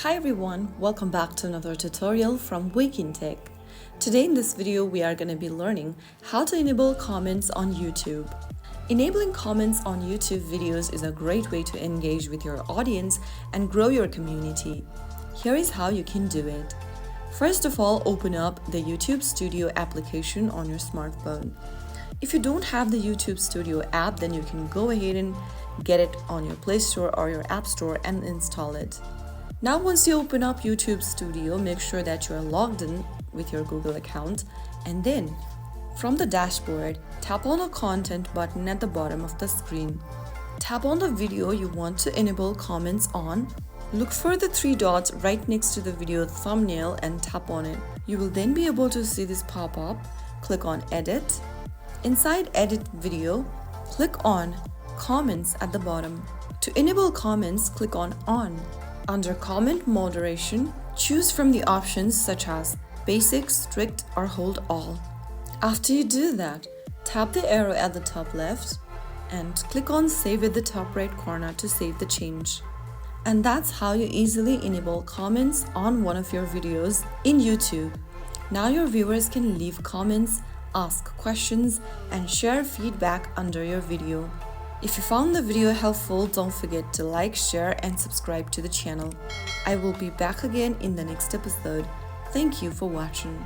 Hi everyone, welcome back to another tutorial from Wake&Tech. Today in this video we are going to be learning how to enable comments on YouTube. Enabling comments on YouTube videos is a great way to engage with your audience and grow your community. Here is how you can do it. First of all, open up the YouTube Studio application on your smartphone. If you don't have the YouTube Studio app, then you can go ahead and get it on your Play Store or your App Store and install it. Now once you open up YouTube Studio, make sure that you are logged in with your Google account, and then from the dashboard, tap on the content button at the bottom of the screen. Tap on the video you want to enable comments on. Look for the three dots right next to the video thumbnail and tap on it. You will then be able to see this pop up. Click on Edit. Inside Edit Video, click on Comments at the bottom. To enable comments, click on On. Under Comment Moderation, choose from the options such as Basic, Strict, or Hold All. After you do that, tap the arrow at the top left and click on Save at the top right corner to save the change. And that's how you easily enable comments on one of your videos in YouTube. Now your viewers can leave comments, ask questions, and share feedback under your video. If you found the video helpful, don't forget to like, share, and subscribe to the channel. I will be back again in the next episode. Thank you for watching.